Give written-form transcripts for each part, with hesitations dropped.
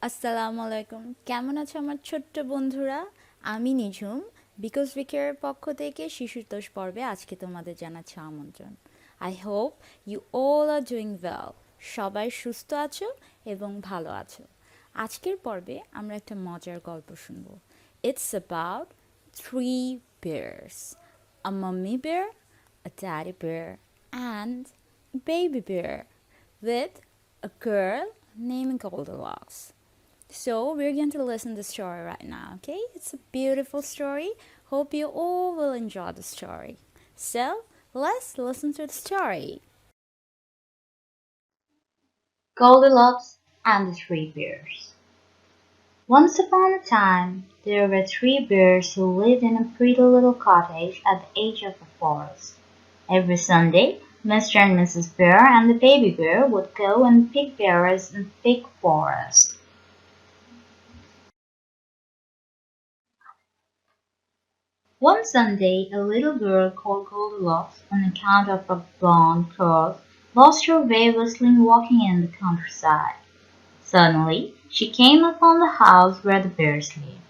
আসসালামু আলাইকুম। কেমন আছো আমার ছোট্ট বন্ধুরা? আমি নিঝুম বিকজ উইকের পক্ষ থেকে শিশুতোষ পর্বে আজকে তোমাদের জানাচ্ছি আমন্ত্রণ। I hope you all are doing well. সবাই সুস্থ আছো এবং ভালো আছো। আজকের পর্বে আমরা একটা মজার গল্প শুনবো। It's about three bears. A mummy bear, a daddy bear, and a baby bear with a girl named Goldilocks. So we're going to listen to the story right now, okay? It's a beautiful story. Hope you all will enjoy the story. So let's listen to the story. Goldilocks and the Three Bears. Once upon a time, there were three bears who lived in a pretty little cottage at the edge of a forest. Every Sunday, Mr. and Mrs. Bear and the baby bear would go and pick berries in the thick forest. One Sunday, a little girl called Goldilocks, on account of her blonde curls, lost her way whistling walking in the countryside. Suddenly she came upon the house where the bears lived.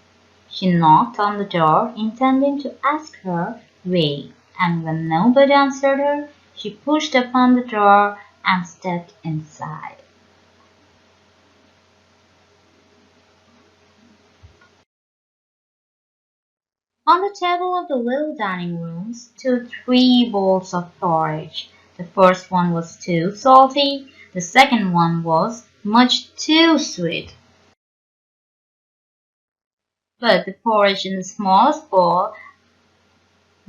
She knocked on the door, intending to ask her way, and when nobody answered her, she pushed open the door and stepped inside. On the table of the little dining room stood three bowls of porridge. The first one was too salty, the second one was much too sweet. But the porridge in the smallest bowl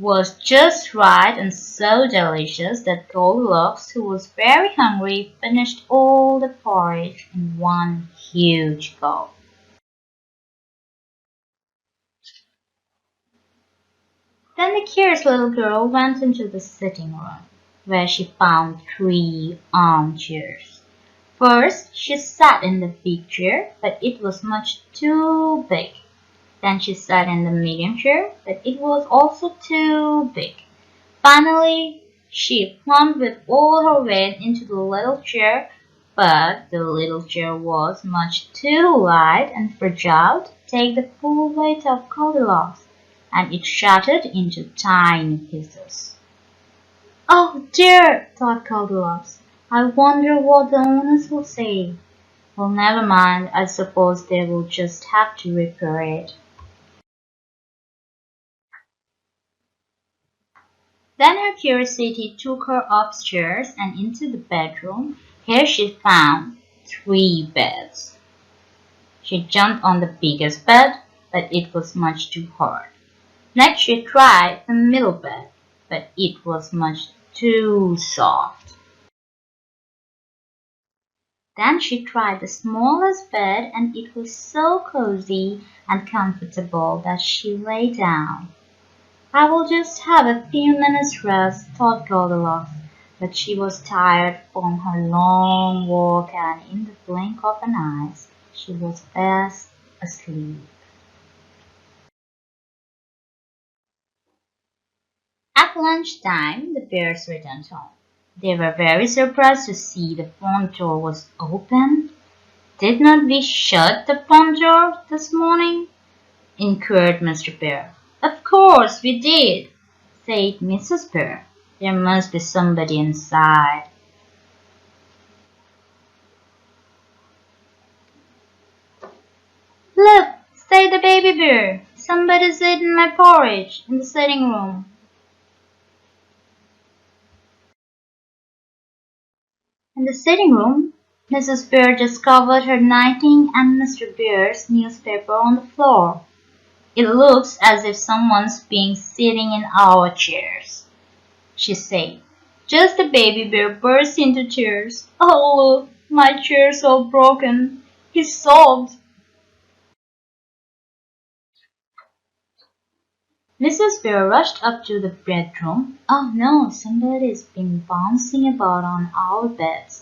was just right and so delicious that Goldilocks, who was very hungry, finished all the porridge in one huge gulp. Then the curious little girl went into the sitting room, where she found three armchairs. First, she sat in the big chair, but it was much too big. Then she sat in the medium chair, but it was also too big. Finally, she plumped with all her weight into the little chair, but the little chair was much too light and fragile to take the full weight of Goldilocks, and it shattered into tiny pieces. "Oh dear!" thought Goldilocks. "I wonder what the owners will say. Well, never mind. I suppose they will just have to repair it." Then her curiosity took her upstairs and into the bedroom. Here she found three beds. She jumped on the biggest bed, but it was much too hard. Next she tried the middle bed, but it was much too soft. Then she tried the smallest bed, and it was so cozy and comfortable that she lay down. "I will just have a few minutes' rest," thought Goldilocks, but she was tired from her long walk and in the blink of an eye she was fast asleep. At lunchtime the bears returned home. They were very surprised to see the front door was open. "Did not we shut the front door this morning?" inquired Mr. Bear. "Of course we did," said Mrs. Bear. "There must be somebody inside." "Look," said the baby bear, "somebody's eating my porridge in the sitting room." In the sitting room, Mrs. Bear discovered her knitting and Mr. Bear's newspaper on the floor. "It looks as if someone's been sitting in our chairs," she said. Just the baby bear burst into tears. "Oh, look, my chair's all broken," he sobbed. Mrs. Bear rushed up to the bedroom. "Oh no, somebody's been bouncing about on our beds,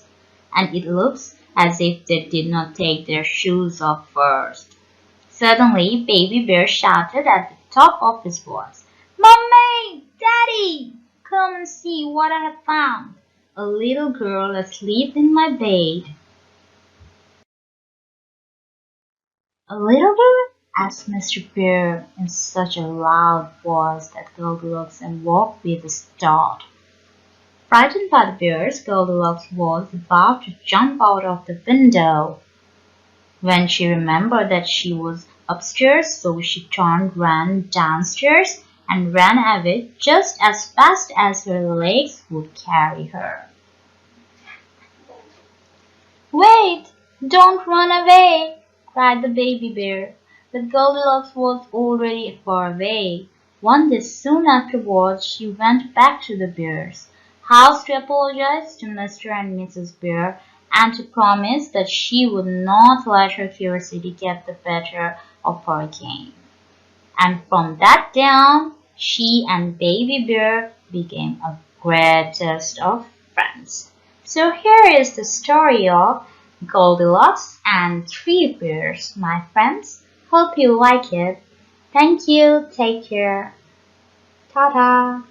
and it looks as if they did not take their shoes off first." Suddenly Baby Bear shouted at the top of his voice, "Mommy! Daddy! Come and see what I have found! A little girl asleep in my bed." A little bit? Asked Mr. Bear in such a loud voice that Goldilocks awoke with a start. Frightened by the bears, Goldilocks was about to jump out of the window when she remembered that she was upstairs, so she turned, ran downstairs, and ran away just as fast as her legs would carry her. "Wait! Don't run away!" cried the baby bear. But Goldilocks was already far away. One day soon afterwards she went back to the bear's house to apologize to Mr. and Mrs. Bear and to promise that she would not let her curiosity get the better of her again. And from that day on, she and Baby Bear became a greatest of friends. So here is the story of Goldilocks and Three Bears, my friends. Hope you like it. Thank you. Take care. Ta-ta.